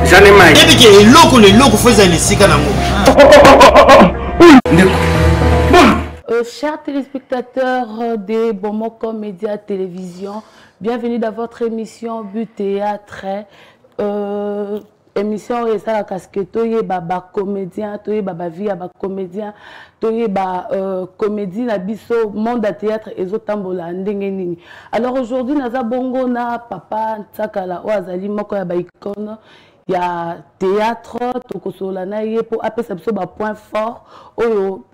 J'en ai marre. Et puis les locaux faisaient les cigares. Chers téléspectateurs de Bomoko Média Télévision, bienvenue dans votre émission But Théâtre. Émission et ça la casquette, baba comédien, baba vie baba comédien, baba comédie na biso monde à théâtre et zotambola ndengeni. Alors aujourd'hui naza bongo na papa Ntsakala oazali moko ya ba icône ya théâtre tokosola na ye pour appeler biso ba point fort oyo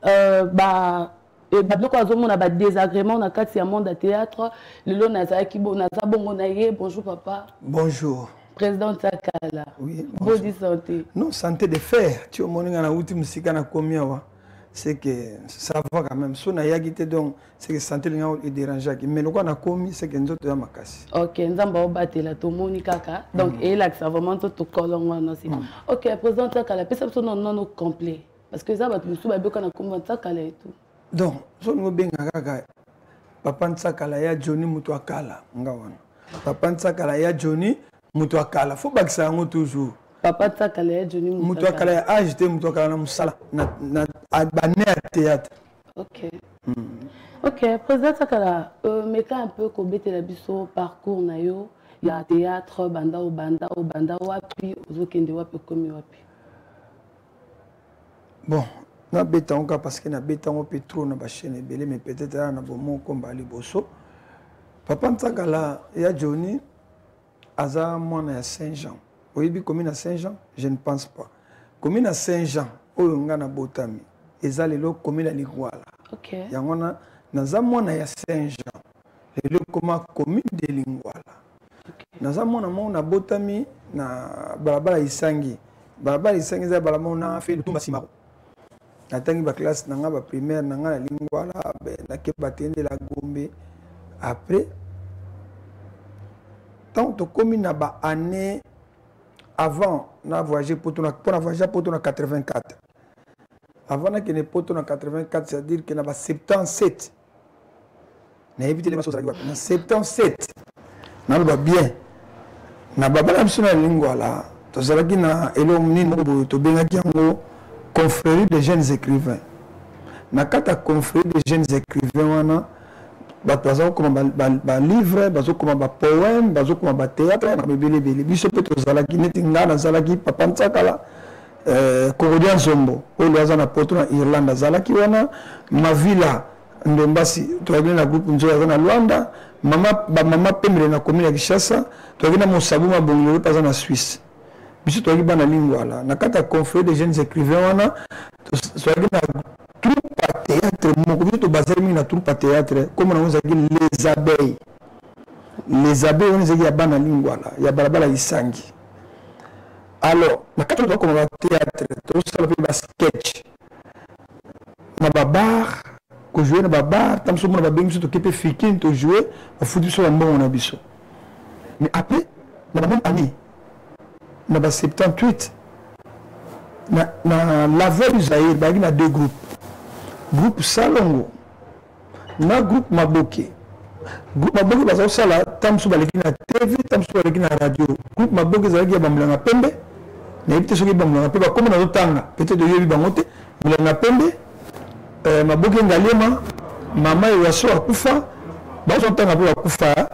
ba biloko azomona ba désagrément na kati ya monde à théâtre lelo naza bongo na ye. Bonjour papa. Bonjour. Président Ntsakala. Oui. Bonne santé. Non, santé de fer. Tu as mon na outil musical na combien c'est que ça va quand même. Si on a yagité donc c'est que santé est dérangé. Mais le quoi na commis c'est que nous autres ma casse. Ok, nous avons battu la tomoni kaka. Donc et là ça vraiment tout colon aussi. Ok, président Ntsakala, peut être non complet parce que ça va tout ba beko na comme Ntsakala et tout. Donc, so ngo benga kaka. Papa Ntsakala ya Johnny Mutwakala ngawana. Papa Ntsakala ya Johnny Mutwakala, faut pas que ça en toujours. Papa Ntsakala ya Johnny Mutwakala ya agité Mutwakala na musala na bané à théâtre. Ok. Ok, président Ntsakala, meka un peu kobete la biso parcours na yo, ya théâtre banda wapi, ozokende wapi komi wapi. Bon, na beta onka parce que na beta on peut trop na ba chaîne belé mais peut-être na bon combat liboso. Papa Ntsakala ya Johnny Aza mwana ya Saint-Jean. Oyebi commune à Saint-Jean, je ne pense pas. Commune à Saint-Jean, oyo nga na botami. Eza lelo commune à Lingwala. OK. Yangona naza mwana ya Saint-Jean. Lelo koma commune de Lingwala. OK. Naza mwana botami na balabala Isangi. Balabala Isangi za balabala na fait le tout masimako. Natangi ba classe nanga ba primaire nanga na Lingwala, na ke batende la Gombe. Après tant que comme il n'a pas année avant, on a voyagé pour tourner 84. Avant qu'il n'ait pas tourné 84, c'est-à-dire qu'il n'a pas 77. On a évité les masses à 77. On a bien. On a pas la mission de lingua là. Tu sais qu'il na elomni mo to benga kiango confrérie des jeunes écrivains. Na kata confrérie des jeunes écrivains wana bazo comme ba livre bazo comme ba poème bazo comme ba théâtre na bebele biso peut tozalaki neti ngana zalaki papa Ntsakala Corodian Zombo oyo azana poto na Irlande zalaki wana Mavila Ndombasi toyagina na groupe nzo azana Luanda mama pemele na commune ya Kishasa toyagina Mosabu mabongolo paza na Suisse biso toyagi bana lingwala na kata confrérie des jeunes écrivains wana toyagina troupe à théâtre, mon gouvernement basé na troupe à théâtre, comme on a dit les abeilles. Les abeilles, on a dit à lingwala, il y a balabala isangi. Alors, na quatre ans comme on va théâtre, tout ça le sketch. Na babar, que jouer na babar, tam so mo na babeng so to kepe fikin to jouer, au foot sur la bon on a biso. Mais après, na même année, na 78, na la voix du Zaïre, il y a deux groupes. Groupe Salongo, na groupe Maboke. Groupe Maboke baza sala tamsu baleki na TV, tamsu baleki na radio. Groupe Maboke zalaki ya bamulanga pembe. Na yebite soki bamulanga pembe comme na lotanga. Peut-être de yebi bangote, mulanga pembe. Maboke ngalema, mama yaso akufa. Bazo tanga po akufa.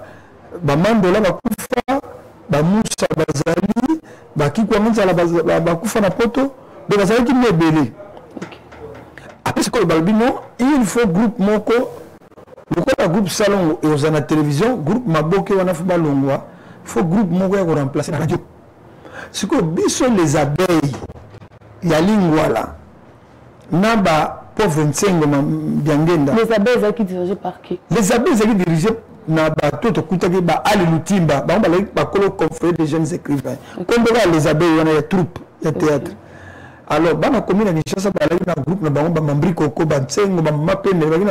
Bamandola bakufa, bamusa bazali, bakikwa nzala bakufa na poto. De bazalaki mebele. Après ce que le balbino, il faut groupe moko, le groupe salon et aux la télévision, groupe Maboke wana fuba longwa, il faut groupe moko pour remplacer la radio. Ce que biso les abeilles, il y a lingwala, naba pauvre 25 na biangenda. Les abeilles qui dirigées par qui? Les abeilles qui dirigées na bato to kutaki ba ali lutimba, ba kolo confrère des jeunes écrivains. Comme les abeilles wana ya troupe, ya théâtre. Alors, dans la commune de Kinshasa, il y a un groupe qui a Mambri Koko, un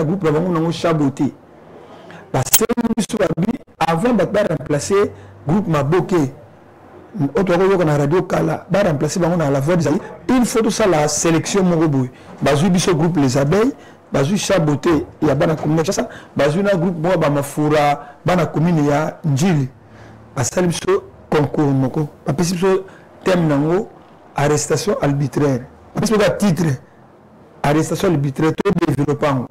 groupe qui a Chaboté. Avant de remplacer le groupe Maboke, la radio Kala, de remplacer la voix des amis, il faut tout ça la sélection Moroboui. Bazou biso groupe Les Abeilles, Bazou Chaboté, il y a un commune de Kinshasa, Bazou un groupe Bamafura, dans la commune de Njili. Basali biso concours moko. thème nango arrestation arbitraire. Parce que le titre arrestation arbitraire tout développant.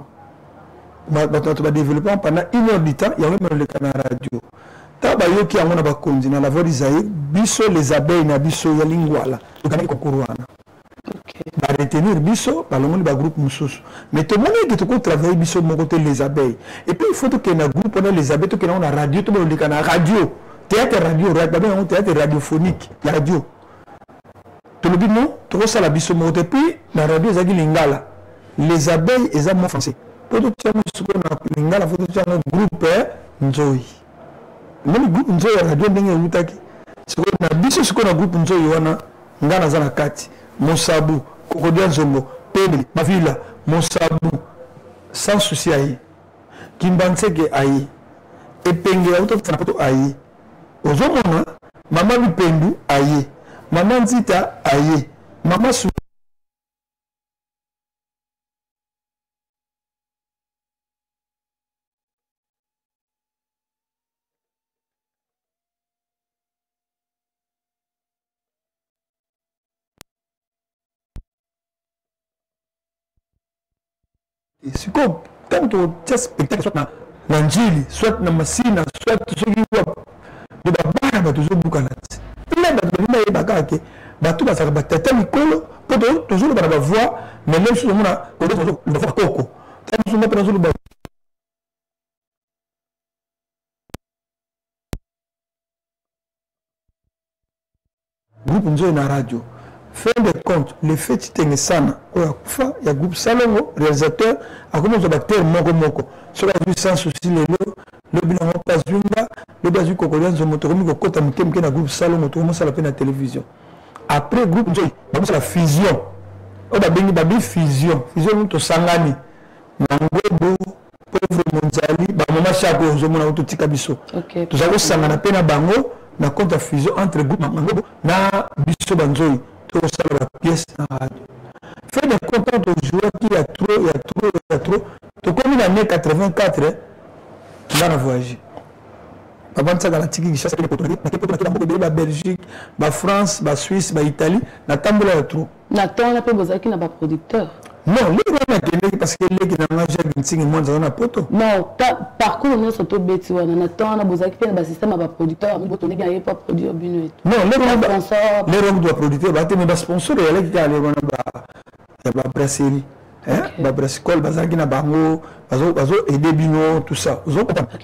Va développer pendant 1 heure du temps, il y a même le canal radio. Taba yoki yango na bakonzi na la voix d'Isaïe, biso les abeilles na biso ya lingwala. Le canal kokuruana. Va retenir biso balongoli ba groupe mususu. Mais tout le monde qui te travailler biso mon côté les abeilles. Et puis il faut que na groupe on les abeilles que na radio tout le canal radio. Théâtre radio, théâtre radiophonique, radio. Tout le but non, tout ça la biso mon côté puis la radio ezaki lingala. Les abeilles ezamo français. Pour tout ça na lingala faut tout un groupe nzoi. Même groupe nzoi radio ndenge utaki. Siko na biso siko na groupe nzoi wana ngana za na kati. Monsabu, Kokodia Nzombo, Pébé, Mavila, Monsabu, sans souci aïe. Kimbanseke aïe. Et Penge, Autopsanapoto aïe. Ozomona, Maman Lupendu aïe. Maman Nzita aïe. Maman Sou. C'est comme quand tu as spectacle, soit dans l'Angile, soit dans Massina, soit sur le web, de la barre, tu as boucanat. Là, tu as bagage, tu as battu Nicolo, pour toujours la voix, mais même si on a le voir coco. Tu as besoin de groupe Nzo na radio. Fin de compte, le fait que tu sana, il y a groupe Salongo, réalisateur, a commencé à battre Moko. Sur la vue sans souci, le bilan passe Junga, le basu Kokoyan, le motoromi, le côté Mukem, qui est un groupe Salongo, tout le monde s'est appelé à la télévision. Après, groupe Nzo, c'est la fusion. On a béni babi fusion. Fusion, nous sangani. Nangobo, pauvre Monzali, Bamama Chako, Zomona, Autotika Biso. Tout ça, on sangana peine à Bango, na compte fusion entre groupe Mangobo, na Biso Banzoi. Ça la pièce en radio. Fait des contents de joueurs qui y a trop. Tout comme l'année 84, on a voyagé. Avant ça, dans la Tigui, chasse les poteries, la Belgique, la France, la Suisse, l'Italie, la Tamboula est trop. Nathan, on a pas besoin qu'il n'a pas producteur. Non, les gens parce que les gens n'ont pas de moins dans poto. Non, par contre, nous sommes tous bêtis. Nathan, on a besoin qu'il y ait un système à producteur. On n'a pas produit au but. Non, les gens doivent produire. Mais les sponsors, il y a des gens qui ont des brasseries. Des brasseries, des gens qui ont des bino, tout ça.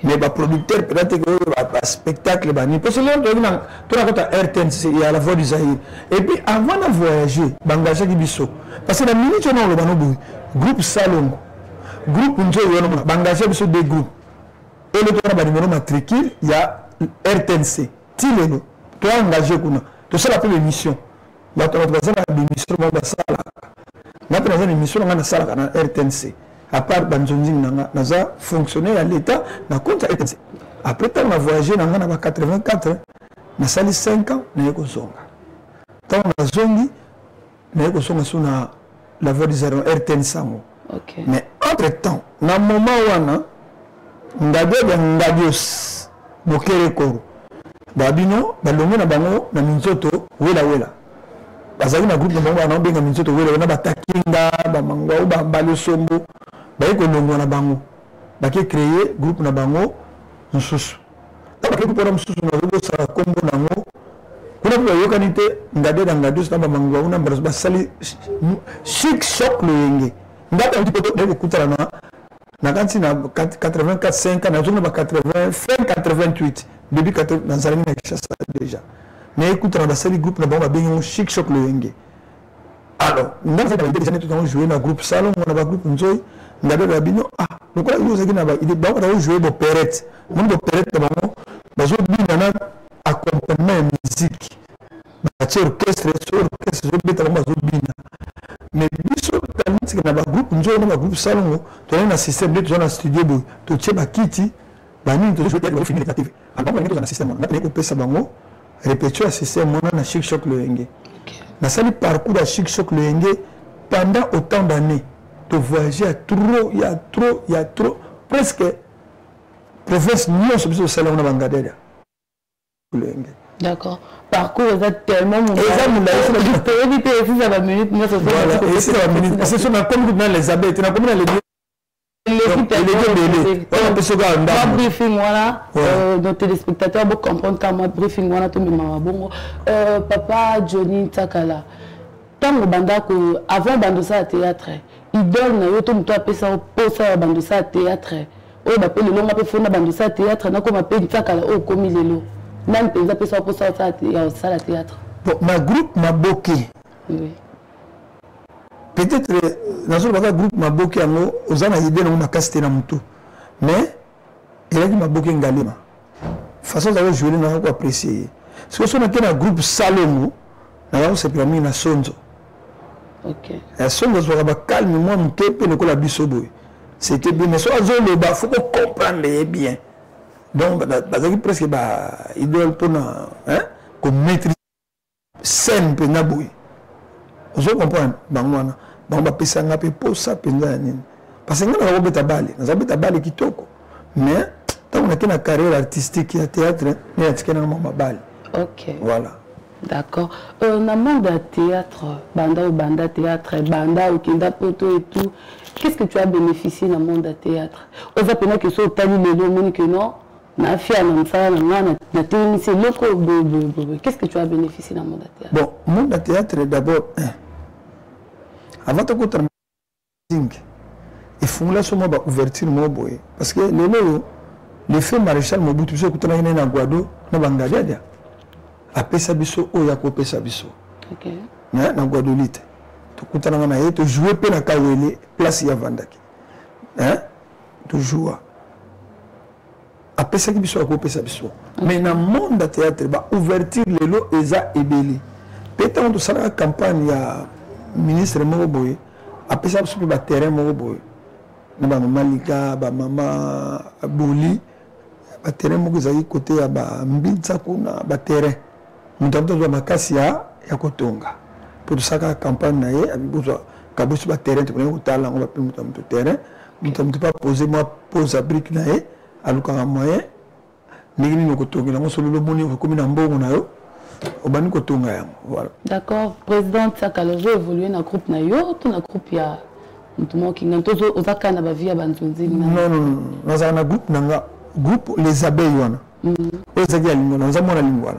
Mais les producteurs, peut-être que les spectacles, parce que tu as RTNC, il y a la voix du Zahir. Et puis, avant de voyager, Bangaja Gibiso. Parce que la minute, on a le groupe Salon, groupe Nzo, Bangaja Gibiso des groupes. Et le tour de numéro matricule, il y a RTNC. Tileno, tu as engagé, tu sais la première émission. Tu as une émission, tu as une émission, on a RTNC. À part Banzonzi, on a fonctionné à l'État, on a compte RTNC. Après, on a voyagé dans 84, on a sali 5 ans, on a eu Zonga. Quand on a Zongi, on a eu Zonga la voix des RTNC. Mais entre-temps, dans le moment où on a Ngadios, Bokere Koro, Babino, Balongo na Bango, na Minzoto, Wela. Bazali na groupe na Bango, na Benga Minzoto, Wela, na Batakinga, Bamangwa, Bambalo Sombo, Baiko Longo na Bango. Baki créé groupe na Bango, Nsusu. Dans le groupe na Nsusu, na Zobo sa Kombo Nango, kuna kwa yokanite Ngade na Ngadios na Bamangwa, na Basali, chic choc le yenge. Ngade un petit peu de kutara na quand il a 84, 5 ans, on a 80, fin 88, début 80, dans la déjà. Mais écoute, on a fait le groupe, on a bien un chic choc le yenge. Alors, on a fait des années, on a joué dans le groupe Salon, on a un groupe Nzoï, on a fait Rabino, donc là, il est bon, on a joué au Perrette. On a Perrette, on a joué à accompagnement de musique. On a orchestre, mais biso tanisi na ba groupe nzo na ba groupe salongo to na système de na studio bo to tcheba kiti bani to jouer ba finir la TV alors on est dans système on a ko pesa bango répéter le système on na chic choc le yenge na sali parcours à chic choc le yenge pendant autant d'années to voyager il y a trop presque province non sur biso salongo na bangadera le yenge D'accord. Parcours, vous êtes tellement mon ça va minute, moi, c'est ça, comme dans les abeilles, tu as combien les briefing, voilà. Nos téléspectateurs vont comprendre qu'à moi, briefing, voilà, tout le monde. Papa Johnny Takala, tant que avant Bandosa à théâtre, idole, na yo, tout le temps, ça pour ça, Bandosa à théâtre. Oh, bah, le long, après, faut Bandosa à théâtre, na comme appelle Takala, oh, comme il est là. Même pour ça, pour ça, à théâtre. Bon, ma groupe m'a bloqué. Oui. Peut-être dans le groupe m'a bloqué aux ana idée na casté na mutu. Mais il a dit m'a bloqué ngalima. Façon d'avoir joué na ko apprécier. Si on a un groupe Salomo, na c'est permis na sonzo. OK. La sonzo soit ba calme moi muté pe ko la bisobo. C'était bien mais so azolo ba faut comprendre bien. Donc presque idole pour hein qu'on maîtrise scène pe na boy. Vous comprenez bangwana bamba pesa ngape posa penza nini parce que ngana ko beta bale na beta bale kitoko mais tant on a une carrière artistique et théâtre mais atikena mama bale. OK. Voilà. D'accord. Dans le monde de théâtre, banda théâtre, banda okinda poto et tout, qu'est-ce que tu as bénéficié dans le monde de théâtre? On va penser que c'est tali le nom que non. Qu'est-ce que tu as bénéficié dans le monde de théâtre? Bon, le monde de théâtre, d'abord, avant de faire il faut que tu aies ouverture. Parce que le fait maréchal Mobutu, tu sais que tu as un Guado, tu as un Bangadia. Après ça, tu as un Sabiso. Ok. Tu as un Guadolite. Tu as un joué pour la Kawele, place Yavandaki. Tu joues. Après ça, il faut que tu mais dans le monde du théâtre, ouverture les lots et ça est belé. Peut-être que tu as une campagne, il y a un ministre Moboboy. Après ça, tu as un terrain Moboboy. Maman Lika, maman Boli, un terrain Moboboy côté de Mbinza, un terrain. Nous avons un Makassia et un Kotonga. Pour ça, la campagne, il y a un terrain, tu peux aller au terrain. Nous ne pas poser moi pose à brique. Alors qu'à moyen, d'accord, président Tsakala, vous évoluez dans le groupe Nayo, tout le groupe, il y a un qui n'a pas de vie à Banzunzi. Non, nous avons un groupe, les abeilles. Nous avons un lingua.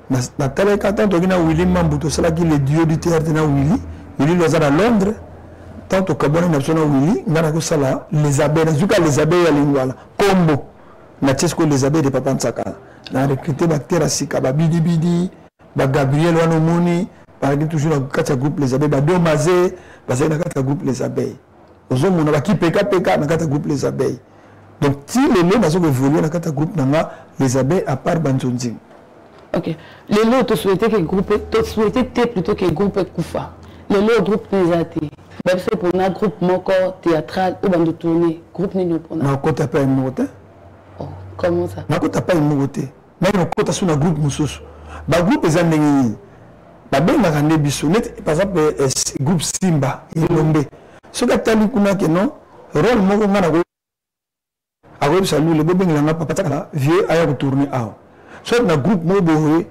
Dans tel cas, tant que Willy Mambuto, c'est là qu'il est dieu du théâtre de Willy. Willy est à Londres. Tant que Kabone n'a pas Willy, nous avons les abeilles. Nous avons les abeilles à lingua. Combo. Na tchesco les abeilles de Papa Ntsaka. Na recruté Bactera Sika, Bidi Bidi, Gabriel Wanomoni, par exemple toujours dans le groupe les abeilles, Domazé, parce que dans le groupe les abeilles. Nous avons qui PK dans le groupe les abeilles. Donc si les lots n'ont évolué dans le groupe les abeilles à part Banzonzing. Ok. Les lots tu souhaitais que le groupe, tu souhaitais plutôt que le groupe Koufa. Les lots groupe les athées. Même si pour un groupe moko théâtral ou de tournée, groupe n'est pas. Non, quand tu n'as pas une moto. Comment ça? Je n'ai pas une nouveauté. Mais je suis un groupe moussous. Le groupe est un peu. Par exemple, le groupe Simba, il est tombé. Ce que tu as dit, c'est non. Rôle Mogo Mana. Avec ça, le bébé n'a pas de vieux à retourner. Soit dans le groupe Mogo,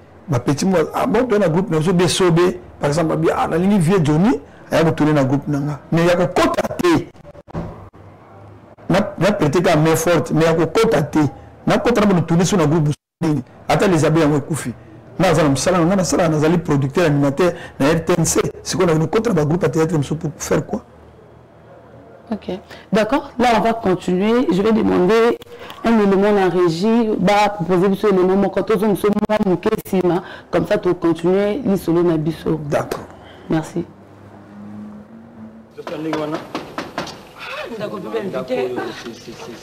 petit moi, dans le groupe, nous avons sauvé. Par exemple, la ligne vieux Johnny, à retourner dans le groupe. Mais il y a un côté à thé. Je prêté qu'à main forte, mais il y a un côté à thé. Na kontra mo tourner sur un groupe ata les abeilles en kufi na za msala na sala na zali producteur animateur na RTNC c'est qu'on a une contre groupe à théâtre pour faire quoi? OK. D'accord. Là on va continuer, je vais demander un élément en régie va proposer ce élément quand on se moi Sima comme ça tu continuer li solo na biso. D'accord. Merci.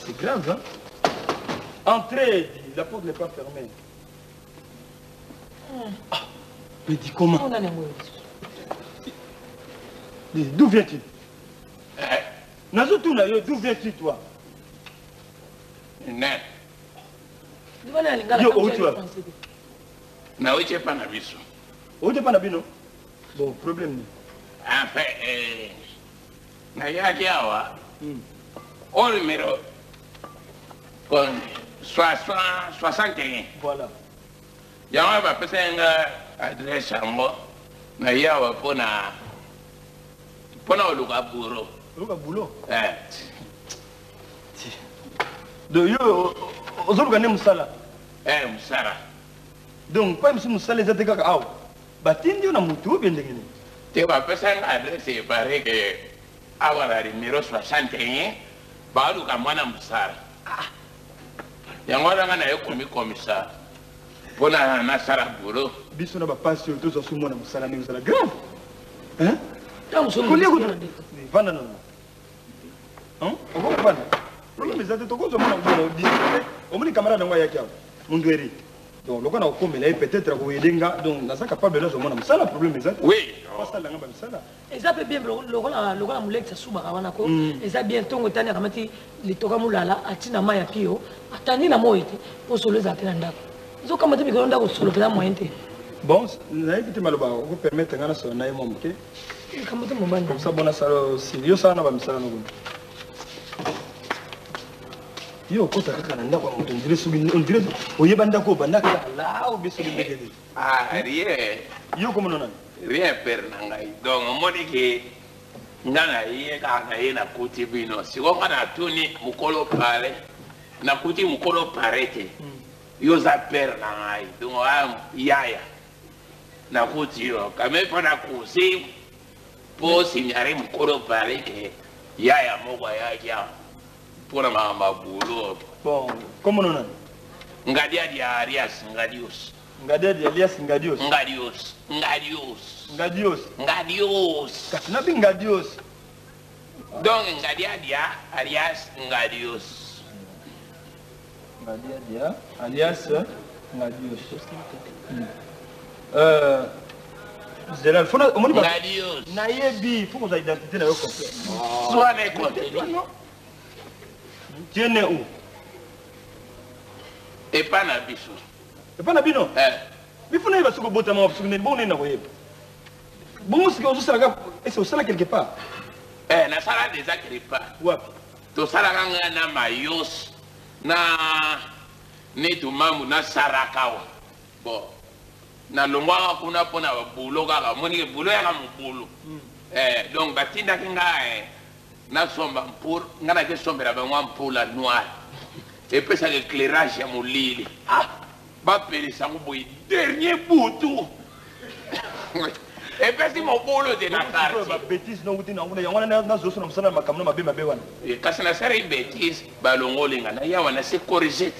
C'est grave, hein? Entrez, la porte n'est pas fermée. Ah, mais dis comment? D'où viens-tu? D'où viens-tu, toi? Yo, où tu vas? Na où tu es pas na biso? Où tu es pas na biso? Bon, problème. Enfin, na yaki awa. Au numéro. Con 61. Voilà. yango bapesa nga adresse yango na yawa mpona oluka buro. Oluka boulot. Si. Donc yo ozoluka ne musala. Musala. Donc pas monsieur musala ezate kaka awa. Batindi yo na mutu bien ndenge ni. Te bapesa nga adresse pare que awa na numéro 61 baluka mwana musala. Yango nga na yekomi commissaire. Mpona nasala buro. Biso na bapasi oyo tozwa so mwana musala ndenge ezala grave. Hein? Kolia kutu. Vanda non. Hein? On va vanda. Problème ezate tokozwa mwana bola discuter. Omoni camarade ngo yaki awa. Mundweri. Donc loko na okomela peut-être ko yedenga donc nasa capable de mwana musala problème ezate. Oui. Pas la ngamba musala. Eza pe bien loko na mulekisa suba kabana ko. Eza bien tongo tani kamati litoka mulala atina maya pio. Atani na moyete. Po solo ezate na ndako. Zo kama te bikondo ndako solo pela moyente. Bon, na évité maloba ko permettre ngana so na yemo mke. Kama te mobani. Comme ça bona salo sérieux sana ba misala no. Yo kota kaka na ndako moto ndire subi ndire oyeba ndako bandaka la o biso bindegede. Rien. Yo comme non. Rien per nangai. Donc moni ke ngana iye kaka yena kuti bino. Siko kana tuni mukolo pale. Na kuti mukolo parete. Yo za per nangai. Donc yaya. Na kuti yo kame pana kusi po signare mukolo pale ke yaya moko ya pour ma boulot. Bon, comment on a? Ngadia di Arias, Ngadios. Ngadia di Arias, Ngadios. Ngadios. Ngadios. Ngadios. Ngadios. Kasinabi Ngadios. Donc Ngadia di Arias, Ngadios. Ngadia di Arias, Ngadios. Zéral, faut on dit Ngadios. Nayebi, faut qu'on ait identité na yo complet. Soit les côtés. Tu es né où? Et pas na biso. Et pas na bino? Bifo na yeba suko bota ma suko ne bon na koyeba. Bon ce que on sala est-ce que sala quelque part? Na sala des agripa. Wapi? To sala kanga na mayos na netu mamu na sarakawa. Bon. Na longwa kuna pona bulo kaka moni bulo ya mbulo. Donc batinda kinga na somba pour ngana ke sombera ba ngwa mpula noir. Et puis ça l'éclairage à mon lit. Ah, ba pele ça mon boy dernier boutou. Et puis si mon bolo de la carte. Ba bêtise non wuti na ngona yangwana na zo sona msana makamno mabe wana. Et quand ça na seri bêtise ba longo linga na ya wana se corriger.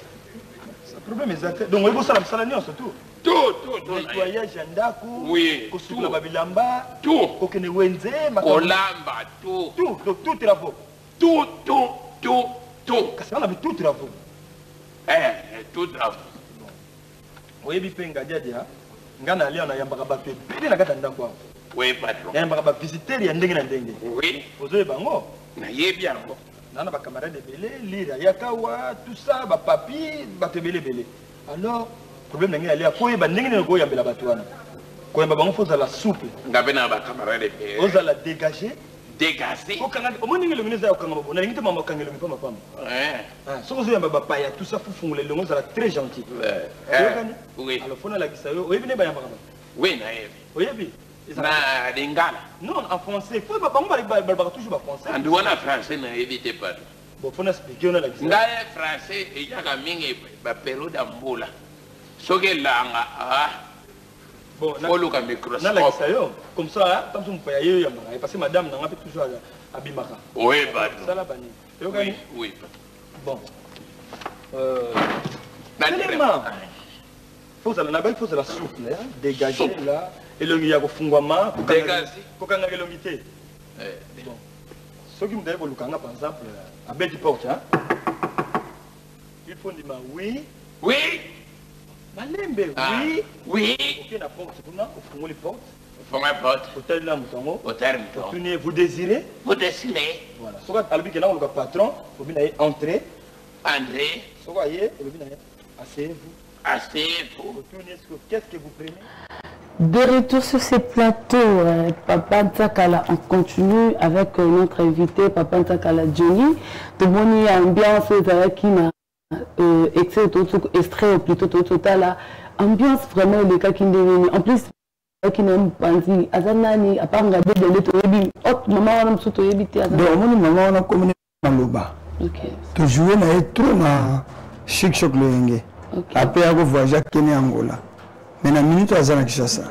Le problème est ça. Donc on va sala nyonso tout. Tout. Nettoyage ndaku. Oui. Kosukula babilamba. Tout. Kokene wenze makamno. Kolamba tout. Tout. Donc tout travaux. Tout. Kasi on a tout travaux. Tout travaux. Oyebi penga dia ngana leo na yambaka bato ebele na kata ndako. Oui patron. Yambaka ba visiteur ya ndenge na ndenge. Oui. Ozoye bango. Na yebi yango. Nana ba camarade ebele lira yakawa tout ça ba papier bato ebele. Alors problème na ngai alia koyeba ndenge na koyambela bato wana. Koyamba bango faut la souple. Ngabe na ba camarade ebele. Ozala dégager. Dégager. Okanga omoni ngelo ngene za okanga mabona ngite mama kangelo mipama pamba. So ozo yamba ba paya tout ça fufungula longo za très gentil. Oui. Alors fona la gisayo oyebi ne ba yamba kaba. Oui na yebi. Oyebi. Na lingala. Non en français. Faut ba bango ba toujours ba français. Andu wana français na éviter pas. Bon fona expliquer on a la gisayo. Ngaye français e yaka mingi ba période mbula. Soke langa bon, na microscope. Na la gisayo comme ça tant on peut y yamba parce que madame na ngapi toujours abimaka. Oui ba. Ça la bani. Oui. Bon. Faut ça la belle faut la souple hein, dégager là et le ya kufungwama dégager kokanga kelongité. Bon. Ce qui me dit bolukanga par exemple à belle porte hein. Il faut dire oui. Oui. Malembe oui. Oui. OK la porte kuna ufungule porte. Fungule porte. Hôtel là mutango. Hôtel mutango. Tenez vous désirez? Vous désirez. Voilà. Soka albi que là on le patron, faut bien entrer. André. Soka yé, faut bien asseyez-vous. Asseyez-vous. Qu'est-ce que vous prenez? De retour sur ces plateaux, Papa Ntakala, on continue avec notre invité, Papa Ntakala Johnny. De bonne ambiance, qui m'a extrait plutôt total ambiance vraiment le cas qui en plus qui n'aime pas si azanani à part regarder de l'étoile autre maman on a surtout éviter donc mon maman on a communiqué dans le bas OK to jouer na trop na chic choc le ngé après avoir voyagé Kenya Angola mais na minute azana Kinshasa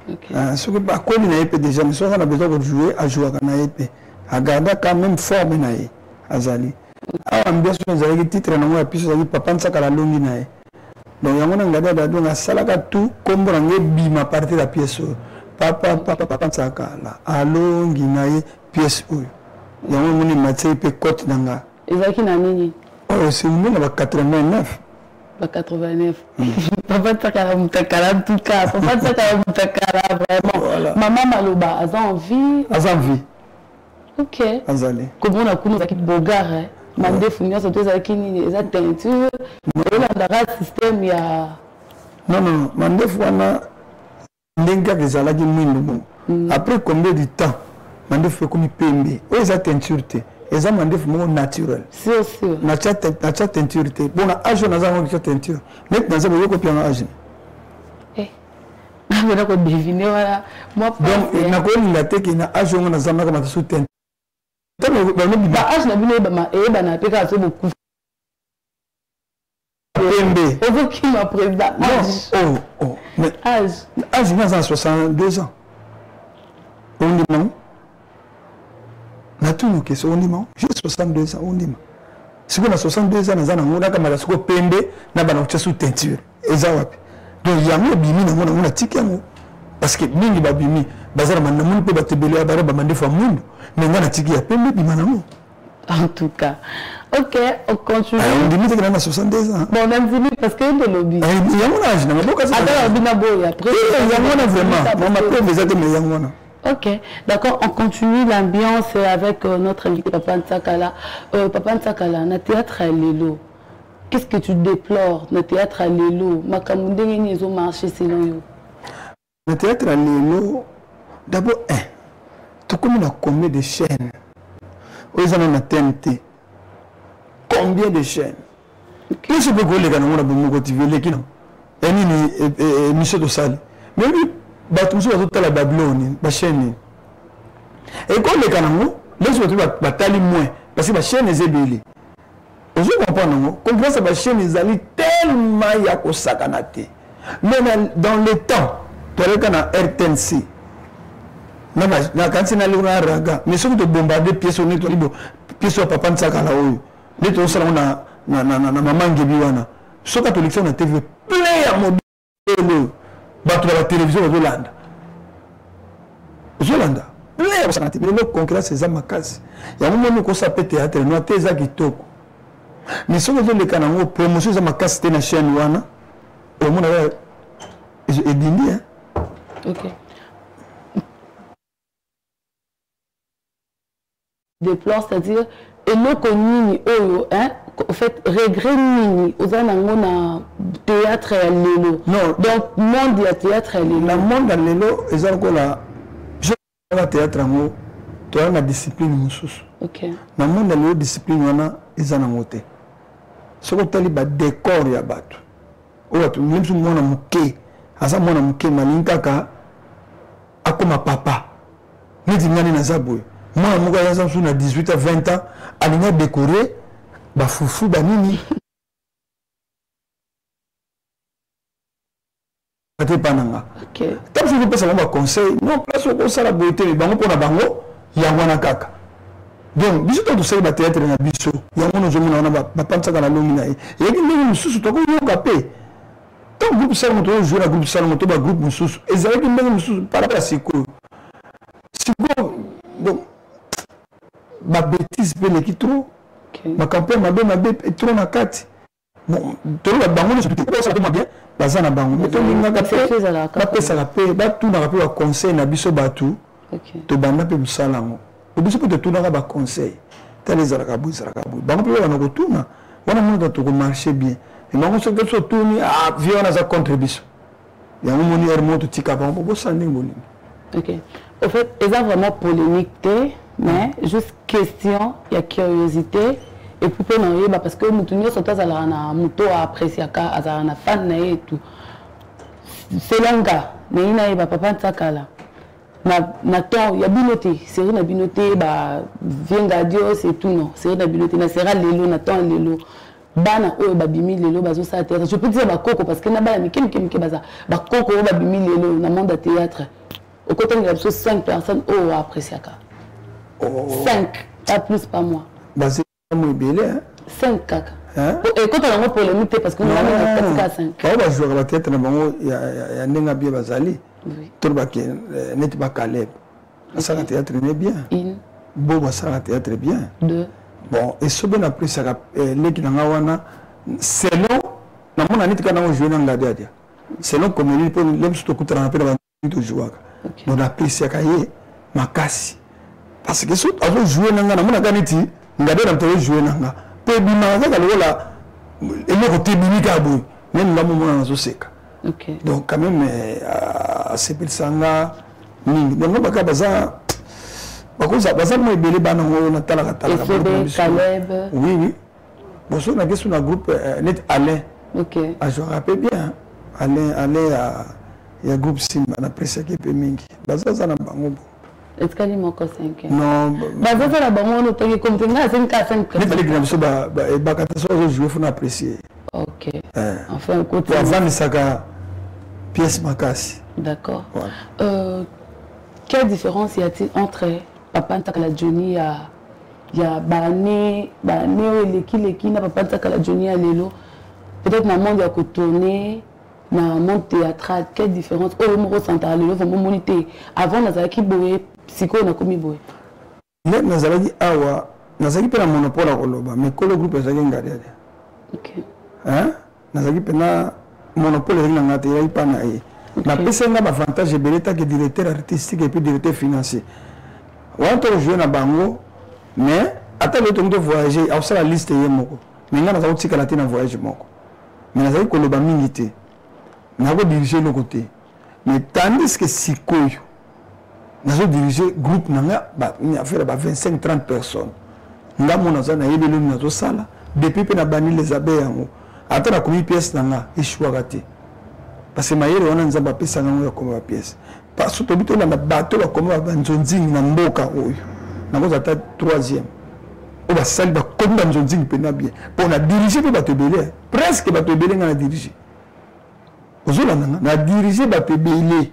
OK ce que pas comme na épée déjà mais soit on a besoin de jouer à jouer na épée à garder quand même forme na azali ambiance ezali titre na moi puis ezali papa nsaka la longi na donc yango na ngada da donc asalaka tout kombo na nge bima partir la pièce papa nsaka la alongi na pièce oyo yango moni matei pe cote nanga ezaki na nini oh c'est une na 89 ba 89 papa nsaka la mutakala en tout cas papa nsaka la mutakala vraiment maman maloba aza en vie OK azali comment on a connu zaki bogar hein mandé funya surtout zaki ni eza teinture mais là dans système ya non mandé fwana ndenga ezalaki mwindu après combien de temps mandé fait comme pembe o eza teinture te eza mandé mo naturel sûr na cha teinture te bon âge na za ngo teinture net na za bo ko pianga âge mais là ko deviner voilà moi donc na ko la te ki na âge ngo na za maka mata sous teinture ba âge na bino ba na pe ka so beaucoup pembe on qui m'a président oh mais âge na 62 ans on dit non na tout nous question on dit non j'ai 62 ans on dit si on a 62 ans na zana ngona kama la siko pembe na bana kucha sous teinture eza wapi donc yango bimi na ngona tiki yango parce que mingi ba bimi bazara manna mun pe batebele abara ba mandefa mundu mais ngana tiki ya pembe bima na ngo en tout cas OK on continue on dit que na 62 ans bon on dit parce que de lobby yango na âge na maboka ça attends bina boya après yango na vraiment mama pe vezate mais yango na OK, d'accord, on continue l'ambiance avec notre invité Papa Ntsakala. Papa Ntsakala, na théâtre à Lelo. Qu'est-ce que tu déplores na théâtre à Lelo? Makamundé ni zo marché selon yo. Na théâtre à Lelo, d'abord tout comme na combien de chaînes. Ils ont na TNT. Combien de chaînes? Qu'est-ce que vous voulez que nous avons motivé qui non? Et ni monsieur de salle. Mais lui batumso bazotala Babylone ba chaîne et comme les kanango les autres batali moins parce que ba chaîne ezebeli ozo comprendre comprendre ça ba chaîne ezali tellement ya ko sakanate même dans le temps toleka na RTNC na kanti na lura raga mais ce que de bombarder pièce on est libo pièce Papa Ntsakala oyo les to sala na maman ngebiwana soka to na TV plein ya modelo bato la télévision Zolanda plein santé mais le concurrence c'est makasi ya moment ko sa théâtre no teza kitoko mais ce que les kanango promotion za makasi te na chaîne wana au monde et dindi hein OK déplore c'est-à-dire et le connu oyo hein en fait regret nini ozanango na théâtre ya lelo non donc monde ya théâtre ya lelo na monde ya lelo ezalako la je na théâtre ngo to na discipline mususu OK na monde ya lelo discipline wana ezanango te soko tali ba décor ya bato o bato nimsu mwana muke asa mwana muke malinkaka akoma papa neti ngani na zaboy moi moko ya samsu na 18 à 20 ans alinga décorer ba fufu ba nini ate pananga OK tant que pesa ba conseil non place ko sala beauté bango pona bango ya wana kaka donc biso to sala ba théâtre na biso ya mono zo mona ba Ntsakala la longi na e yeki ndenge mususu to ko yoka pe to groupe sala moto jouer na groupe sala moto ba groupe mususu ezalaki ndenge mususu par rapport à siko donc ba bêtise pe le kitro ma campagne mabe trop na kati bon to la bango ne se peut ça tout bien bazana bango to linga ka pe ba pesa la pe ba tout na pe ba conseil na biso batu to banda pe musalango o biso pe to tout na ba conseil tele za ka bu bango pe ba na ko tuna wana mo to ko marcher bien et bango so to tuni a viona za contribution ya mo ni hermo to tika bango bo sanding boni OK au fait c'est vraiment polémique mais juste question il y a curiosité et puis parce que mutunyo sota za la na muto apprécier ka za na fan na et tout selon nga naina ba papa ntakala na temps ya binoté série na binoté ba vienga Dios et tout non série na binoté na sera lelo na temps lelo bana oyo babimi lelo bazo sa théâtre je peux dire ba koko parce que na bala mike baza ba koko oyo babimi lelo na monde de théâtre au côté il y a 5 personnes au appréciaka 5 pas plus pas moins basé moi belé 5 kaka et quand on a polémique parce que nous avons 4 5 ba ba jouer la tête na bango ya ndenga bien bazali tout ba ke net ba Caleb ça la théâtre n'est bien bon ça la théâtre bien 2 bon et ce ben après ça leki na wana selon na mona nit kana jouer na ngada dia selon comme il peut l'aime surtout kutra na pela to jouer on apprécie kaye makasi parce que so azo jouer na ngana mona kaniti ngada na to jouer na nga pe bima za kalola et côté binika boy même là mona zo seka donc quand même à sepil sanga ni donc baka baza baza mo ebele bana ngo na tala Caleb oui bon so na question na groupe net Alain je rappelle bien Alain ya groupe Simba na presse qui pe mingi baza na bango est-ce qu'il y a encore 5 non baza na bango no toki comme tenga 5 net les so ba kata so jouer faut apprécier OK enfin côté avant saka pièce makasi d'accord quelle différence y a-t-il entre Papa Ntakala Johnny il y a bané leki na Papa Ntakala Johnny à lelo peut-être dans le monde ya ko tourner dans le monde théâtral quelle différence oh mo ressentir lelo vraiment monité avant nazaki boye psycho na komi boye le nazaki awa nazaki pe na monopole koloba mais ko le groupe ezaki ngadi OK nazaki pe na monopole ezaki ngati ya pa na e na pesa nga avantage beleta que directeur artistique et puis directeur financier on peut jouer na bango mais attends le temps de voyager au la liste yé moko mais nga na utika la tena voyage moko mais na zaki koloba mingi te na ko diriger le côté mais tandis que sikoyo na zo diriger groupe na nga ba ni affaire ba 25 30 personnes nga mona za na yebelo na zo sala depuis pe na bani les abeilles yango ata na komi pièce na nga ishwa kati parce que mayele wana nzamba pesa nga ya koma pièce parce que tobito na bateau ba koma ba nzonzingi na mboka oyo na ko ata 3e o ba sali ba koma nzonzingi pe na bien pour na diriger pe bateau belé presque bateau belé nga na diriger ozola nga na diriger bateau belé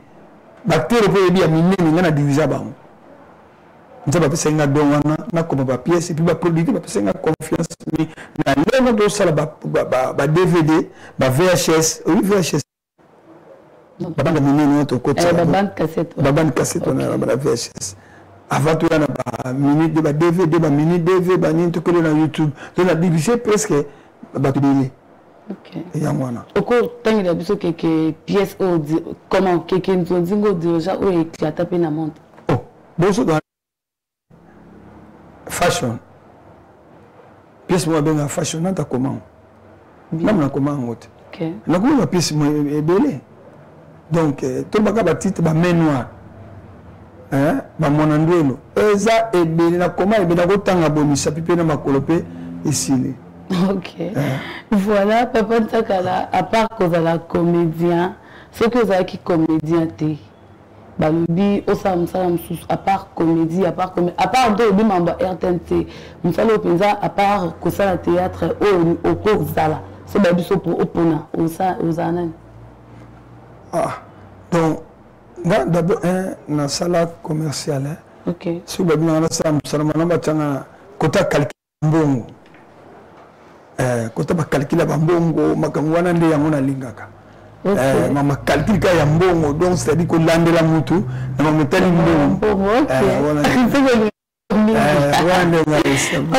bateau pe bien minene nga na diriger ba nzamba pesa nga don wana na koma ba pièce et puis ba produit ba pesa nga confiance ni na lelo do sala ba DVD ba VHS oui VHS babanda minene to côté babanda cassette on a la VHS avant tout na ba minute de ba DVD ba mini DV ba ni to ko na YouTube donc la dirigé presque ba to délai OK et yangwana oko tangi da biso que pièce au comment que nzonzingo déjà o éclata pe na monde oh boso dans fashion pièce moi ben fashion na ta comment même na comment ngote OK na ko ma pièce moi ebele donc tout le monde a titre ba main noire ba monandwelo eza ebele na koma ebele ko tanga bonisa pipe na makolope ici OK voilà Papa Ntakala à part que la comédien ce que vous avez qui comédien té balobi osa msala msusu à part comédie à part de bi mamba RTNT msala openza à part ko sala théâtre au cours sala c'est ba biso pour opona osana donc d'abord na sala commerciale OK si ba bina na sala msala na tanga kota calcul mbongo kota ba calcula ba mbongo makangwana nde yango na lingaka mama calcul ka ya mbongo donc c'est à dire ko landela mutu na mametali mbongo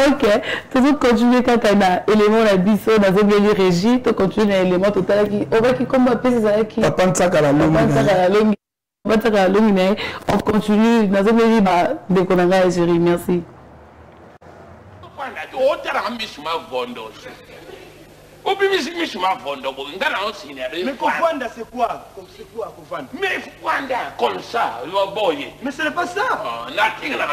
OK toujours continuer quand on a élément la biso dans une régie to continuer na élément total qui on va qui comme appeler ça qui Papa Ntakala longi on continue dans une ba de konanga chérie merci o tara ambisuma vondo obi misuma vondo bo ngana o sinere mais Kofanda c'est quoi Kofanda mais Kofanda comme ça le boy mais ce n'est pas ça na tigana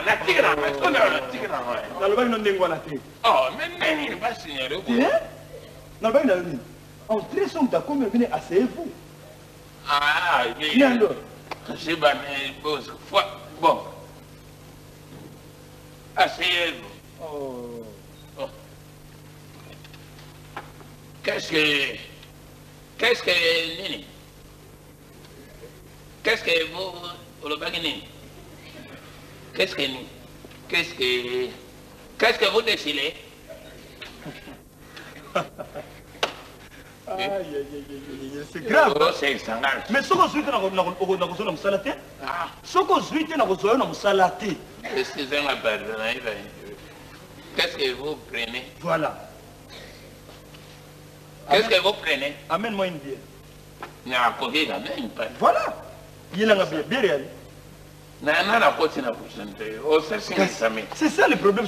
na le bag non ndengwa la té oh mais nini pas sinere ko na le bag na lui en très son d'accord mais venez asseyez-vous Ah, Nando. C'est bon, bon. Asseyez-vous. Oh. Oh. Qu'est-ce que Nini? Qu'est-ce que vous le baguinez? Qu'est-ce que vous décidez? Aïe, c'est grave. Oh, c'est scandale. Mais ce qu'on suit dans le salaté, ce qu'on suit dans le salaté. Excusez-moi, pardon. Qu'est-ce que vous prenez? Voilà. Qu'est-ce que vous prenez? Amène-moi une bière. Non, combien d'amène pas? Voilà. Il a une bière réelle. C'est ça le problème.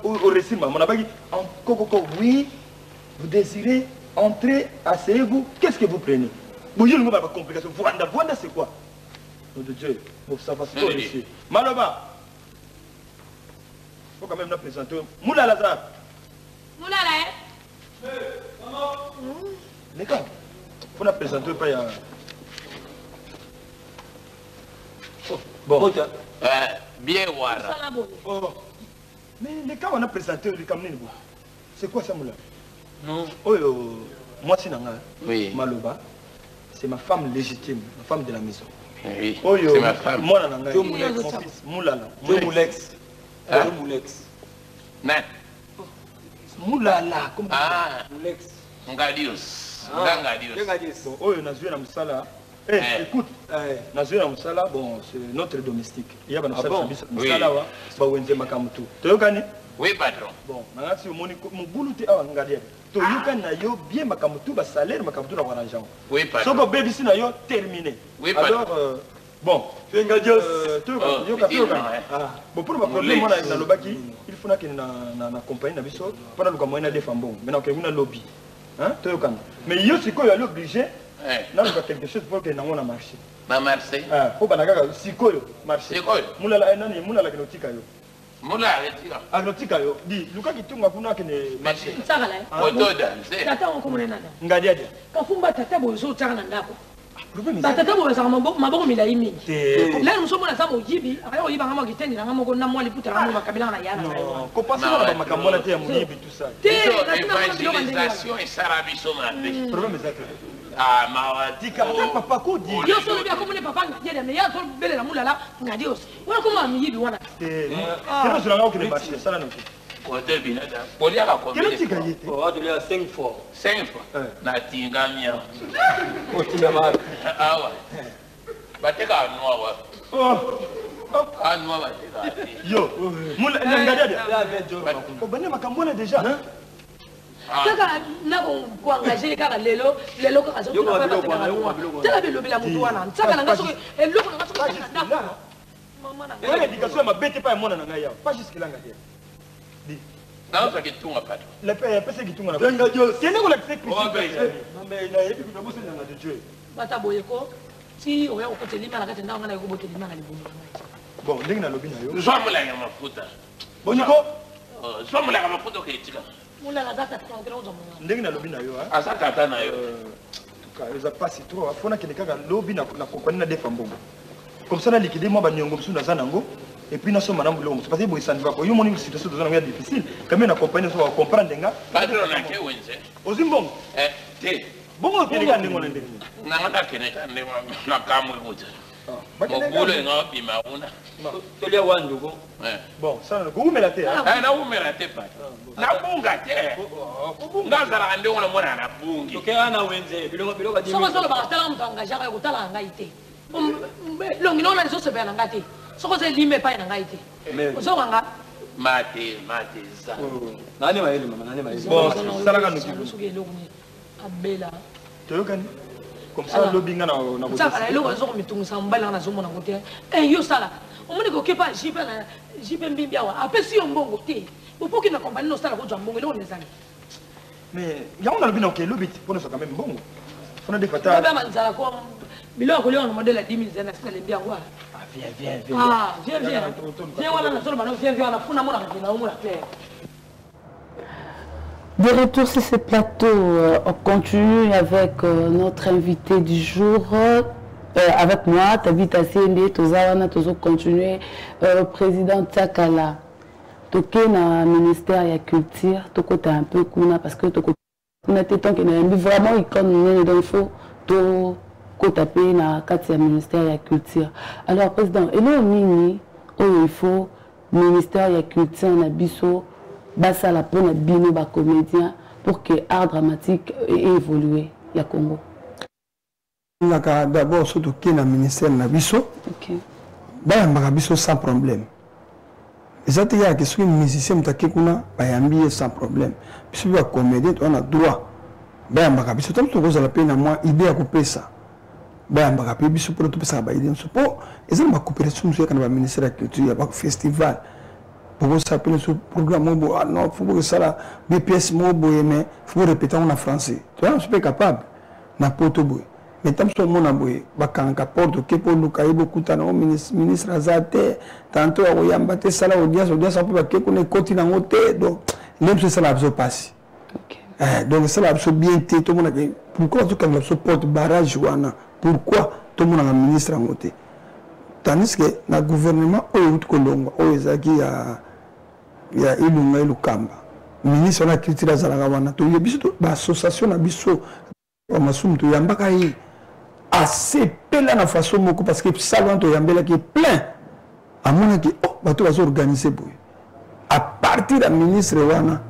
Au récit, oui, vous désirez entrer, asseyez-vous. Qu'est-ce que vous prenez? Vous n'avez pas de complication. Voilà, c'est quoi? Nom de Dieu. Bon, ça va se faire ici. Maloba. Il faut quand même nous présenter. Moula Lazare. Moula là, Les gars, il faut nous présenter. Pas ya. Bon. Bien voilà. Oh. Mais les gars, on a présenté le Cameroun. C'est quoi ça, Moula? Non. Oh, moi, c'est Nanga. Oui. Maloba. C'est ma femme légitime, ma femme de la maison. Oui. Oh, C'est ma femme. Moi, Nanga. Mon fils, Moulala. Moulex. Moulex. Non. Moulala. Ah. Moulex. Ngadius. Ngadius. Bon, oh, on a joué dans Moussala. Écoute, on a joué dans Moussala, bon, c'est notre domestique. Il y a un Moussala, oui, patron. bon, on mon boulot est à Ngadia. Tu as bien ma camutu, ma salaire, ma camutu, ma argent. Oui, patron. So, baby, si na yo terminé. Oui, patron. Alors, bon, tu as bon, pour ma problème, on a dans le baki, il faut que na compagnie na biso, pendant que moi na défend bon. Maintenant que on a lobby. Hein? Tu as mais yo c'est quoi, il est obligé. Non, il y a quelque chose pour que nous ayons marché. Ma marché. Ah, pour que nous ayons marché. Sikoyo. Moulala, moulala, la gnotika yo. Moula, retika. Agnotika yo. Dis, Luka qui tourne, kuna kene marché. ça va là. Photo danser. Tata on comment nana. Ngadia dia. Kafumba tata bozo tsaka na ndako. Problème Ba tata bozo saka maboko milai mingi. c'est. Là nous sommes dans ça moyibi, aka yo yiba ngama kitendi na ngama ko na mwali puta ngama makabila na yana. Non, ko passe na ba makambo na te ya muyibi tout ça. Évangélisation et sarabiso mabe. Problème c'est Ah, mawadi. Dika papa ko di. Yo so bien comme ne papa ngadi mais ya so bele na mulala ngadi os. Wana ko ma miyibi wana. Kero sur la kene marché, ça là non. Côté binada. Polia ka Kero combien? tika yete. Oh, tu as 5 fois. 5 fois. Na tinga mia. Oh, tu as mal. Ah ouais. Bateka noa wa. Oh. Ah noa bateka. Yo, moula ngadia dia. Là, 20 jours. Ko bane makambo na déjà. Kaka na ko engager kaka lelo kaka zo tuna pa kaka. Tala belo bila mutu wana. Saka na ngaso eloko na ngaso na ndako. Mama na. Et l'éducation m'a bête pas mon na ngaya. Pas jusque là ngadia. Dis. Non, ça qui tunga patron. Le PC qui tourne là. Ngadio, c'est nous la fait Christ. Mais il a eu que nous sommes dans de Dieu. Bata boyeko. Si oya ko telima na kati ndanga ngana ko botelima na libumu. Bon, ndenge na lobi na yo. Zwamula ya mafuta. Boniko, Zwamula ya mafuta ketika. Mula la data kwa ngelo zo mwana. ndenge na lobi na yo hein. Asa tata na yo. Ka eza pasi trop, afona ke kaka lobi na compagnie na defa mbongo. Comme ça na liquider moi ba nyongo msu na zanango et puis na so manambu lo parce que boy ça ne va pas. Yo moni situation de zana difficile. Quand même na compagnie so comprendre nga. Patron na ke wenze. Ozimbongo. Te. Bongo ke ka ndingo na ndenge. Na ngata kene ka ndemo na kamwe kuta. Mobulo nga bima una. Tu as 1 jours. Bon, ça na ko umela te. Na umela te pa. Na bunga te. Nga zara ndemo na mona na bungi. Tu as un wenze. Biloko di. Soko solo ba tala mtu engager ko tala ngai te. Longi nona ni so se bena ngati. Soko se lime pa na ngai te. Soko nga Mate za. Nani maeli mama, nani maeli. Bon, ça la kanu kibu. Soko eloko ni abela. Toyokani. Comme ça lobi nga na ko. Ça kala eloko zo ko mitungisa mbala na zo mona ngote. Yo sala. Omoni ko kepa jipe mbimbi awa. Apesi yo mbongo te. Upoki na compagnie no sala ko jwa mbongo eloko nezani. Mais ya on a lobi na ko lobi pour nous quand même mbongo. Fona de fata. Ba manzala ko biloko leo na modèle 10 000 zana skale mbia ngwa. Viens. Ah, viens. Viens, voilà, na solo bano, viens, on a funa mona na umu la terre. De retour sur ce plateau, on continue avec notre invité du jour. Avec moi, Tabita Sende, Tozawana, Tozo continuer. Président Tsakala, Toké na ministère de la culture, Toko un peu kuna parce que Toko na téton qui n'a vraiment il donc il faut to taper na katia ministère de la culture. Alors président, et là nini, il faut ministère de la culture na biso. Basa la pour notre bino ba comédien pour que l'art dramatique ait évolué au Congo. D'abord surtout qui est le ministère de Nabiso. Biso sans problème. C'est-à-dire que si un musicien qui est sans problème. Si un comédien on a droit. Biso tant que vous avez la peine à moi idée à couper ça. Biso pour tout ça ba idée support. Et ça ma coopération sur le ministère de la culture il y a un festival. Pour s'appeler ce programme, non, il faut que ça là, des pièces mais il faut répéter en français. Tu vois, je suis capable. Na poto boy. Mais tant que mon aboy, bakanga porte que pour nous cailler beaucoup de temps, ministre Azate, tantôt on y a battu ça là, audience un peu que qu'on est continent côté, donc même si ça l'a absorbé passe. Donc ça l'a absorbé bien tout le monde. Pourquoi tout comme l'absorbe porte barrage ouana? Pourquoi tout le monde a un ministre en côté? Tandis que le gouvernement au Kolongo, au Ezaki ya ilunga ilukamba ministre de la culture azalaka wana to yebiso ba association na biso wa masumu to yambaka yi assez pela na façon moko parce que salon to yambela qui plein amona ki oh bato bazo organiser boy à partir du ministre wana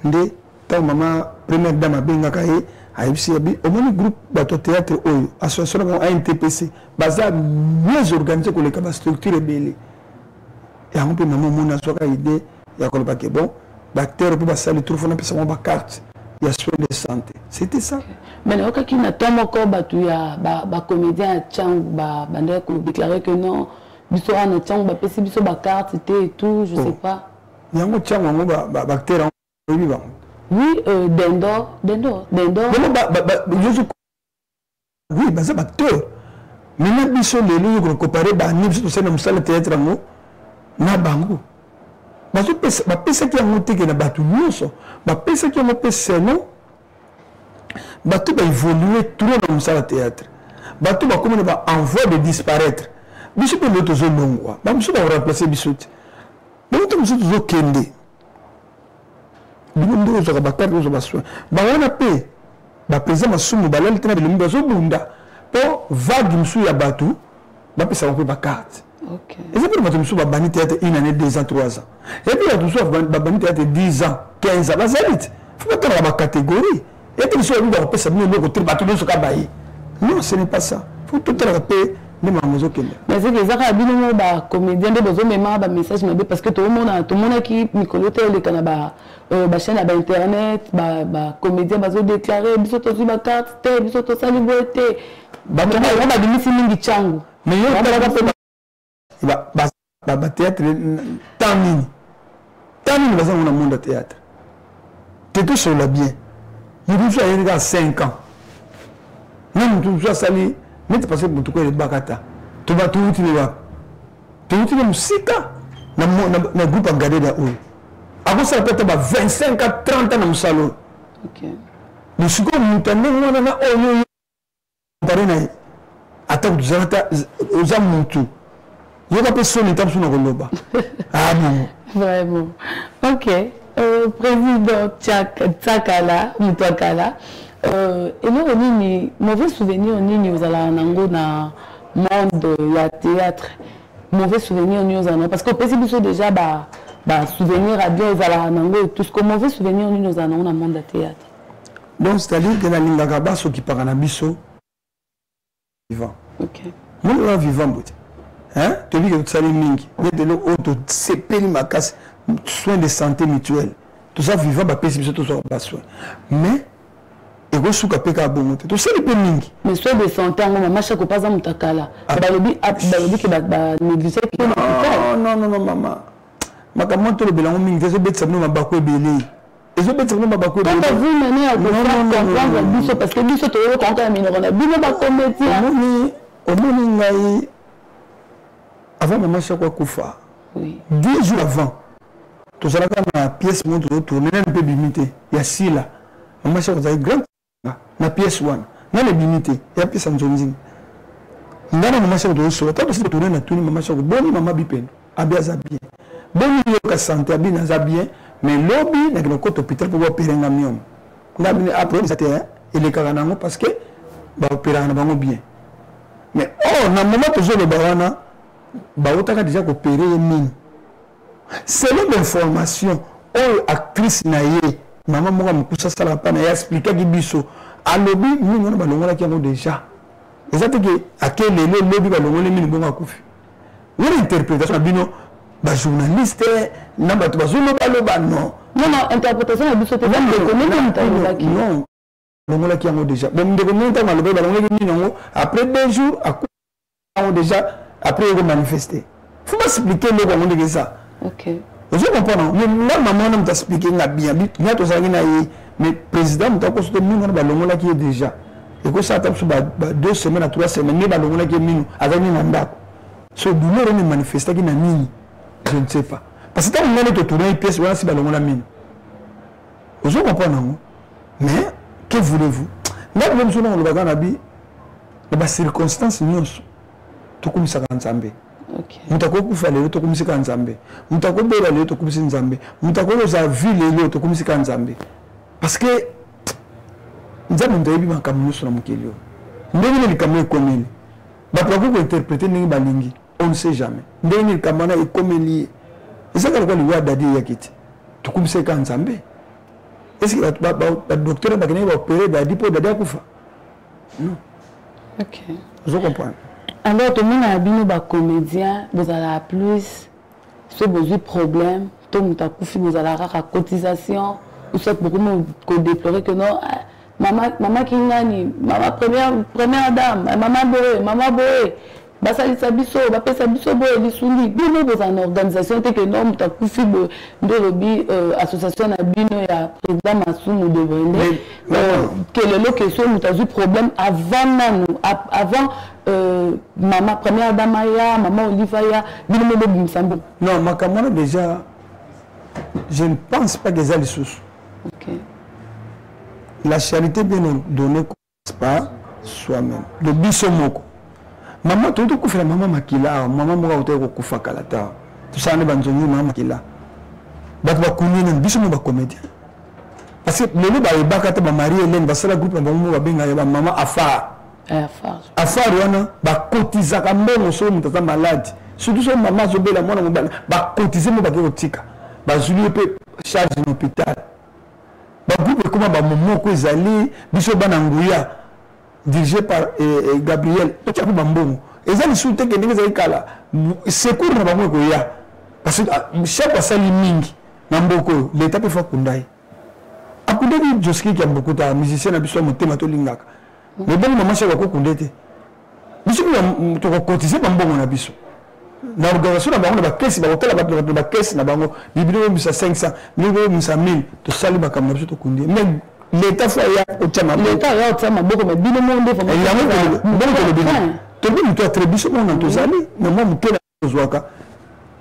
nde ta mama première dame benga kaye aibisi abi au moins groupe bato théâtre oyo association na ANTPC baza mieux organisé que les cap structure belé et on peut maman mona soka idée il y a quoi que bon bactéries pour passer les trous on appelle ça ma carte il y a soins de santé c'était ça mais le cas qui n'a pas encore battu ya ba comédien Tchang ba bandé ko déclarer que non biso na Tchang ba pesi biso ba carte c'était et tout je sais pas il y a un Tchang ngo ba bactéries vivant oui dendo oui bah ça bactéries mais na biso lelo ko comparer ba ni biso c'est na salle théâtre ngo na bango bapesa ki yango teke na bato nyonso bapesa ki yango mpe seno bato baévolue toujours na mosala théâtre bato bakomi na baenvoi de disparaître biso mpe lelo tozolongwa bamosusu baremplace biso te lelo te mosusu tozokende bino nde ozwaka bakarte ozwa basoin bawana mpe baprésident masumu balali te na bilombi bazobunda mpo vague mosusu ya bato bapesaka mpe bakarte. Et c'est pour que je suis banni théâtre 1 année, 2 ans, 3 ans. Et puis je suis banni théâtre 10 ans, 15 ans. C'est vite. Il faut pas avoir catégorie. Et puis je suis banni théâtre. Non, ce n'est pas ça. Il faut tout rappeler les mamans. Mais c'est que ça a bien les comédiens de besoin même message parce que tout le monde qui Nicolote le Canada chaîne à internet comédien bazo déclarer biso to sur ba carte té biso to saliboté ba on ba demi mingi changu mais yo ba théâtre tant nini baza na monde théâtre tout sur le bien il nous a eu 5 ans même tout ça sali mais parce que tout le bakata tout va tout le musika na groupe engagé da oyo ako ça peut être 25 à 30 ans dans salon. OK. Le second mutande wana na oyo parena attaque du zata aux amuntu. Il y a pas son étape sur le loba. Ah non. Vraiment. OK. Président Tsakala, Mutakala. Et nous ni mauvais souvenir ni aux ala nango na monde ya théâtre. Mauvais souvenir ni aux ala parce que possible déjà souvenir à bien à nango tout ce que mauvais souvenir ni aux ala na monde théâtre. Donc c'est-à-dire que la linga gabaso qui parle na biso vivant. OK. Moi vivant bout. Hein? Tu dis que tu salis mingi. Mais de l'eau auto CP ma casse soins de santé mutuelle. Tout ça vivant ba pesi biso tout ça ba soin. Mais et go suka peka bongo. Tu sais les mingi. Mais soins de santé ngoma macha ko paza mutakala. Balobi que ba négliger que non maman. Makamonto le belango mingi zo betsa no mabako ebele. Ezo betsa no mabako ebele. Quand vous menez à comprendre biso parce que biso to yo quand même on a bino ba comédien. Omoni ngai avant maman chakwa kufa. Oui. 10 jours avant. tout ça na pièce montre tourner un peu limité il y a si là maman chako za grand na pièce one na le limité il y a pièce en zonzing ndana maman chako to so ta parce que tourner na tourner maman chako boni maman bipendo abia za bien boni yo ka santé abina za bien mais lobby na ko hôpital pour opérer ngamion ndabini après ça était il est karanango parce que ba opérer na bango bien mais oh na moment to zo le bawana ba otaka déjà opérer mine selon l'information oh actrice na ye maman moko mukusa sala pa na expliquer ki biso a lobby ni ngona balongola ki ngo déjà ezate ke akele le lobby balongola mine bonga kufi une interprétation bino ba journaliste na ba to bazolo baloba non interprétation na biso te ba de non balongola ki ngo déjà bon ndeko monta maloba balongola ki mine ngo après 2 jours a déjà après il manifester faut pas expliquer le comment dire ça. OK. Je comprends. Mais là maman m'a expliqué na bien bien to ça na mais président m'a ko so mino ba longola qui est déjà et que ça tape sur 2 semaines à 3 semaines ni ba longola qui mino azani na ndako. So douleur ne manifester qui na nini je ne sais pas. Parce que on est autour d'une pièce voilà si ba longola mino. Je comprends. Mais que voulez-vous? Là même si on le baga na bi ba circonstances nyonso to kumisa kanzambe. OK. Mutako kufa lelo to kumisika nzambe. Mutako bela lelo to kumisa nzambe. Mutako za ville lelo to kumisika nzambe. Parce que nzambe ndayebi makambo nyonso na mokili oyo. Ndenge likambo ekomeli. Bato bako interpréter ndenge balingi. On ne sait jamais. Ndenge likambo na ekomeli. Ezaka lokwa liwa dadi yakiti. To kumisika nzambe. Est-ce que ba docteur ba keneba opérer dadi po dadi akufa? Non. OK. Je comprends. Alors, tout le monde a bien des comédiens, vous avez la plus, si vous avez problème, tout le monde a couffé, vous avez la cotisation, vous savez beaucoup de déplorer que non, maman qui gagne, maman première dame, maman boé, basali sabiso, bapé sabiso boé, lisuni, bien vous en organisation, t'es que non, vous avez couffé de lobby, association à bino, il y a président Massoum ou de Vendée, que le question, vous avez eu problème avant maman première dame ya maman Olivia bino mo bimsambo non makamona déjà je ne pense pas que ça les sous. OK. La charité bien donnée pas soi-même le bisomoko maman tout kufela maman makila maman moka uteko kufa kalata tout ça ne banzongi maman makila bato bakunina bisomo ba comédien parce que le ba ebakata ba Marie Hélène ba sala groupe ba mo ba benga ya maman afar wana ba cotiser ka mbongo so mutata malade surtout so maman zo bela mwana mobala ba cotiser mo ba ke otika ba zuli pe charge en hôpital ba groupe comme ba momo ko ezali biso bana nguya dirigé par Gabriel to tchapu ba mbongo ezali soute ke ndenge ezali kala secours na ba mo ko ya parce que chaque asali mingi na mboko l'état peut faire kundai akundeli joski ki amboko ta musicien na biso motema to lingaka. Mais bon maman chako ko kundete biso to ko cotiser ba mbongo na biso na organisation na bango na ba caisse ba hôtel ba caisse na bango libino bisa 500 libino bisa 1000 to sali ba kam na biso to kundi mais l'état fa ya o tama l'état ya o tama boko mais bino monde fa ya mo bon ko le bino to bi to attribution mon to sali mais moi mo kena zwaka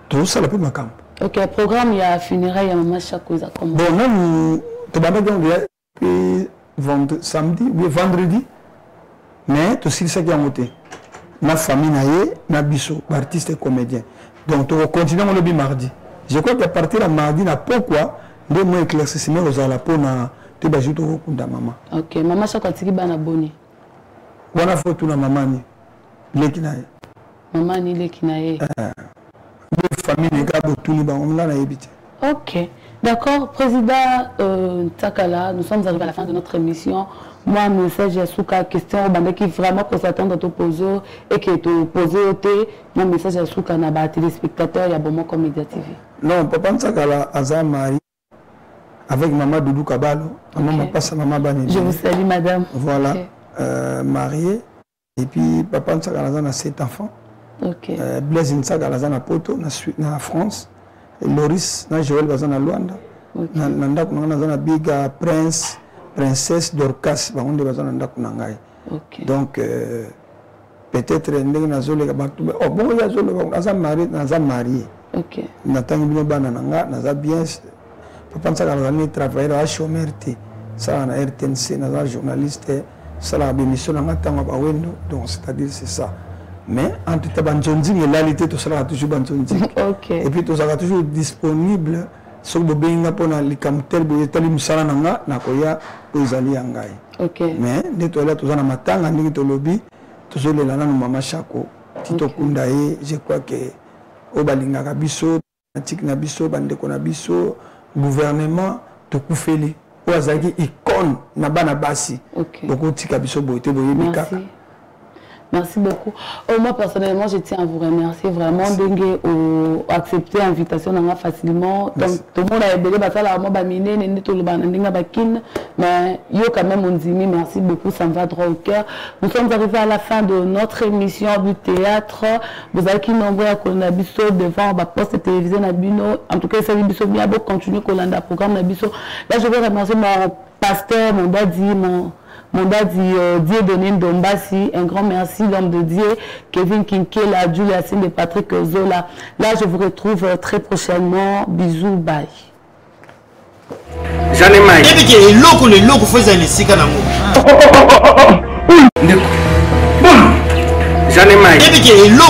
to sala pe makam. OK, programme ya funérailles ya maman chako za comme bon non to ba samedi ou vendredi. Mais tout ce qui est monté, ma famille na biso, artiste et comédien. Donc on continue le mardi. Je crois qu'à partir de mardi, na pourquoi deux mois éclaircissement aux alapos na te bajou to kunda maman. OK, maman chako tiki bana boni. Wana foto na maman ni lekinaye. Maman ni lekinaye. Deux familles les gars botuni ba on na yebite. OK. D'accord, président Takala, nous sommes arrivés à la fin de notre émission. Moi, message à Souka, question qui vraiment qu'on s'attend à te poser et qui est posé au thé. Mon message à Souka, n'a pas téléspectateur, il y a bon comme Média TV. Non, papa Takala, Azam Marie, avec maman Doudou Kabalo, maman passe maman Bani. Je vous salue, madame. Voilà, okay. Mariée. Et puis, papa Takala a 7 enfants. Ok. Blaise Takala a Poto, en France. Loris, na Joël Bazana Luanda. Nanda kuna biga prince, princesse Dorcas, baonde bazana ndako nangai. Donc peut-être ndenge na zole ka baktu. Oh bon ya zole ba azam marié. OK. Natangi bino bana nanga naza bien. Papa nsaka na travailler à chômeur té. Ça na RTNC naza journaliste. Ça la bémission nanga tanga ba wendo. Donc c'est-à-dire c'est ça. Mais entre tabanjonzi et l'alité tout ça toujours banjonzi. OK. Et puis tout ça toujours disponible sur le benga pona likamtel bo etali musala nanga nakoya ezali yangai. OK. Mais de to là tout ça na matanga ndiki to lobby toujours le lana mama chako tito kunda ye je crois que o balinga biso natik na biso bandeko na biso gouvernement to kufeli o azaki icône na bana basi. OK. Donc o tika biso boité boye bikaka. Merci beaucoup. Moi, personnellement, je tiens à vous remercier vraiment d'accepter l'invitation facilement. Donc, tout le monde a aidé, mais yo quand même, on dit merci beaucoup, ça me va droit au cœur. Nous sommes arrivés à la fin de notre émission du théâtre. Vous avez qui m'envoie à Colonabiso devant ma poste télévisée Nabino. En tout cas, ça veut dire bien continuer Colanda programme Nabiso. Là, je vais remercier mon pasteur, mon daddy, Dieu donné Ndombasi, un grand merci, l'homme de Dieu, Kevin Kinkela, Julia Sine et Patrick Zola. Là, je vous retrouve très prochainement. Bisous, bye. J'en ai marre. Et puis, les locaux faisaient les cigares. J'en ai marre. Et puis, les locaux.